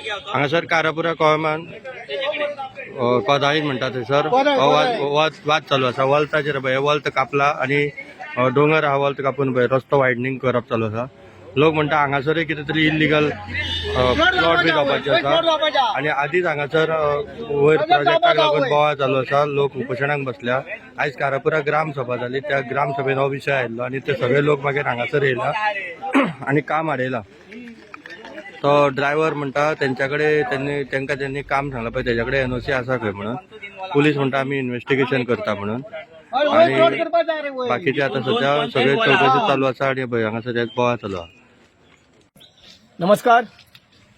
हांगासर कारापुरा कळमान कोदाळीन म्हणटा थंयसर वाद चालू आसा. वॉल्ताचेर पळय वॉल्त कापला आणि डोंगर हा वॉल्त कापून पळय रस्तो वायडनींग करप चालू आसा. लोक म्हणटा हांगासरय कितें तरी इल्लीगल प्लॉट बी जावपाचे आसा आणि आदींच हांगासर वयर प्रोजेक्टाक लागून बोवाळ चालू आसा. लोक उपोशणाक बसल्या. आयज कारापुरा ग्रामसभा जाली. त्या ग्रामसभेन हो विशय आयिल्लो आणि ते सगळे लोक मागीर हांगासर येयला आणि काम हाडयला. तो ड्रायव्हर म्हणटा त्यांच्याकडे त्यांनी काम सांगला पळय तेच्याकडे एनओसी आसा खंय म्हणून. पुलीस म्हणटा आमी इन्व्हेस्टिगेशन करता म्हणून. आणि बाकीचे आता सध्या सगळे चौकशी चालू आसा आणि हांगासर एक बोवाळ चालू आहा. नमस्कार.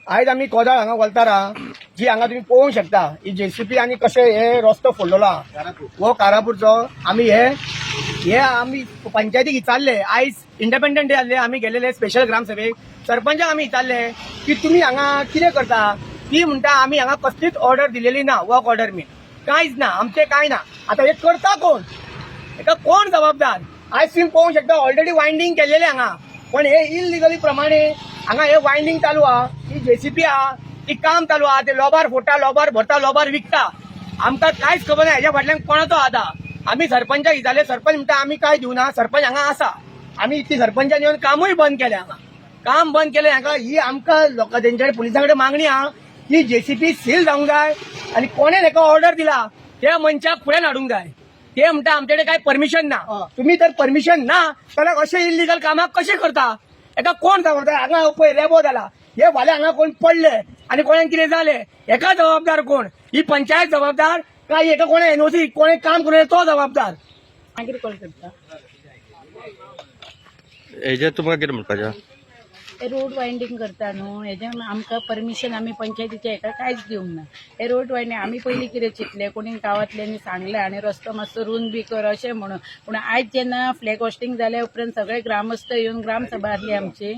आयज आमी कोदाळ हांगा वलतारा जी हांगा तुम्ही पळोवंक शकता ही जेसीपी आनी कशें हे रस्तो फोडलेलो आहा हो कारापूरचो. आमी हे आमी पंचायतीक विचारले. आयज इंडिपेंडंट डे आसले आमी गेलेले स्पेशल ग्रामसभेक. सरपंचाक आमी विचारले की तुमी हांगा कितें करता. ती म्हणटा आमी हांगा कसलीच ऑर्डर दिलेली ना. वर्क ऑर्डर बी कांयच ना. आमचे कांय ना. आता हे करता कोण. हेका कोण जबाबदार. आयज तुम्ही पळोवंक शकता ऑलरेडी वायंडिंग केलेले हांगा. पण हे इलिगली प्रमाणे हांगा हे वायंडिंग चालू आहा. ही जेसीपी आहा ती काम चालू आहा. ते लोबार फोडटा लोबार भरता लोबार विकता. आमकां कांयच खबर ना हेच्या फाटल्यान कोणाचो आधा. आमी सरपंचाक विचारले. सरपंच म्हणटा आमी काय दिवना. सरपंच हांगा आसा. आमी ती सरपंचान येवन कामूय बंद केलें हांगा. काम बंद केलें हांगा. ही आमकां लोकां तेंच्या पुलिसां कडेन मागणी आहा की जेसीपी सील जावंक जाय आनी कोणें ताका ऑर्डर दिला त्या मनशाक फुड्यान हाडूंक जाय. ते म्हणटा आमचे कडेन काय परमिशन ना. तुम्ही तर परमिशन ना जाल्यार अशें इलिगल कामाक कशें करता. हेका कोण जबाबदार. हांगा पळय रेबो जाला. हे फाल्यां हांगा कोण पडले आनी कोणाक कितें जालें हेका जबाबदार कोण. ही पंचायत जबाबदार काय हेका कोणें एनओसी कोणें काम करून तो जबाबदार. मागीर कॉल करता. हेजेर तुमकां कितें म्हणपाचें. रोड वायंडिंग करता न्हू हेजे आमकां परमिशन आमी पंचायतीच्या हेका कांयच दिवंक ना. हे रोड वायंडिंग आमी पयलीं कितें चिंतलें कोणी गांवांतल्यांनी सांगलें आनी रस्तो मातसो रूंद बी कर अशें म्हणून. पूण आयज जेन्ना फ्लॅग होस्टिंग जाल्या उपरांत सगळे ग्रामस्थ येवन ग्रामसभा आसली आमची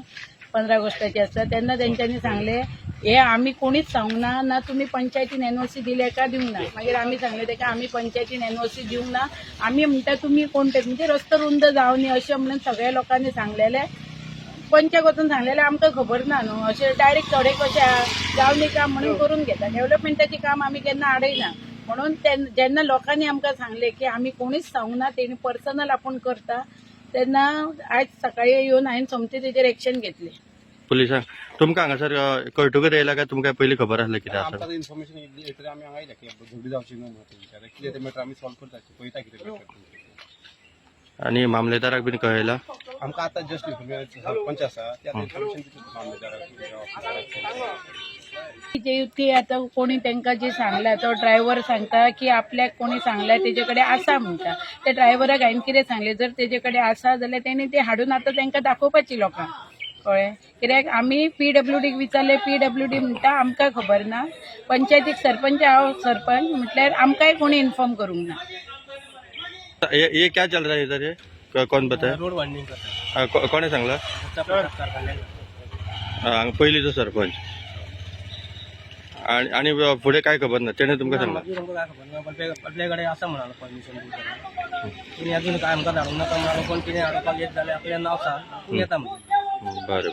15 ऑगस्टाची आसता तेन्ना तेंच्यांनी सांगलें हे आमी कोणीच सांगूंक ना. ना तुमी पंचायतीन एनओसी दिले का दिवंक ना. मागीर आमी सांगलें तेका आमी पंचायतीन एनओसी दिवंक ना. आमी म्हणटा तुमी कोण म्हणजे रस्तो रुंद जावं न्ही अशें म्हणून सगळ्या लोकांनी सांगलेलें. पंचाक वचून सांगलेलें आमकां खबर ना न्हू. अशें डायरेक्ट थोडे कशें जावनी काम म्हणून करून घेता. डेव्हलपमेंटाची काम आमी केन्ना आडयना. म्हणून जेन्ना लोकांनी आमकां सांगलें की आमी कोणीच सांगूंक ना तेणी पर्सनल आपूण करता तेन्ना आयज सकाळी येवन हांवें सोमती तेजेर एक्शन घेतली. पुलिसांक तुमकां हांगासर कळटुकर येयला काय तुमकां पयलीं खबर आसलें कितें आसा. आमकां इन्फॉर्मेशन येयली तरी आमी हांगा येयले की झगडी जावची न्हू म्हणून कितें ते मॅटर आमी सॉल्व करता पळयता कितें. आणि मामलेदाराक बीन कळयला. आमकां आतां जस्ट इन्फॉर्मेशन सरपंच आसा ते आतां इन्फॉर्मेशन दिता मामलेदाराक. जे की आता कोणी तांकां जे सांगला तो ड्रायव्हर सांगता की आपल्याक कोणी सांगला तेजे कडेन आसा म्हणटा. त्या ड्रायव्हराक हांवें कितें सांगलें जर तेजे कडेन आसा जाल्यार तेणी ते हाडून आतां तांकां दाखोवपाची लोकांक कळ्ळें. कित्याक आमी PWDक विचारलें PWD म्हणटा आमकां खबर ना. पंचायतीक सरपंच हांव सरपंच म्हटल्यार आमकांय कोणी इन्फॉर्म करूंक ना. ये क्या चल रहा है इधर. ये कौन बताया. रोड वायंडिंग करता. कोणे सांगला. पयलींचो सरपंच. आणि फुडें काय खबर ना तेणे तुमकां सांगला. आपल्या कडेन आसा म्हणालो परमिशन दिवपाक. तिने अजून काय आमकां धाडूंक नाका म्हणालो. पण कितें हाडपाक येत जाल्यार आपलें नांव सांग येता म्हणून. बरें.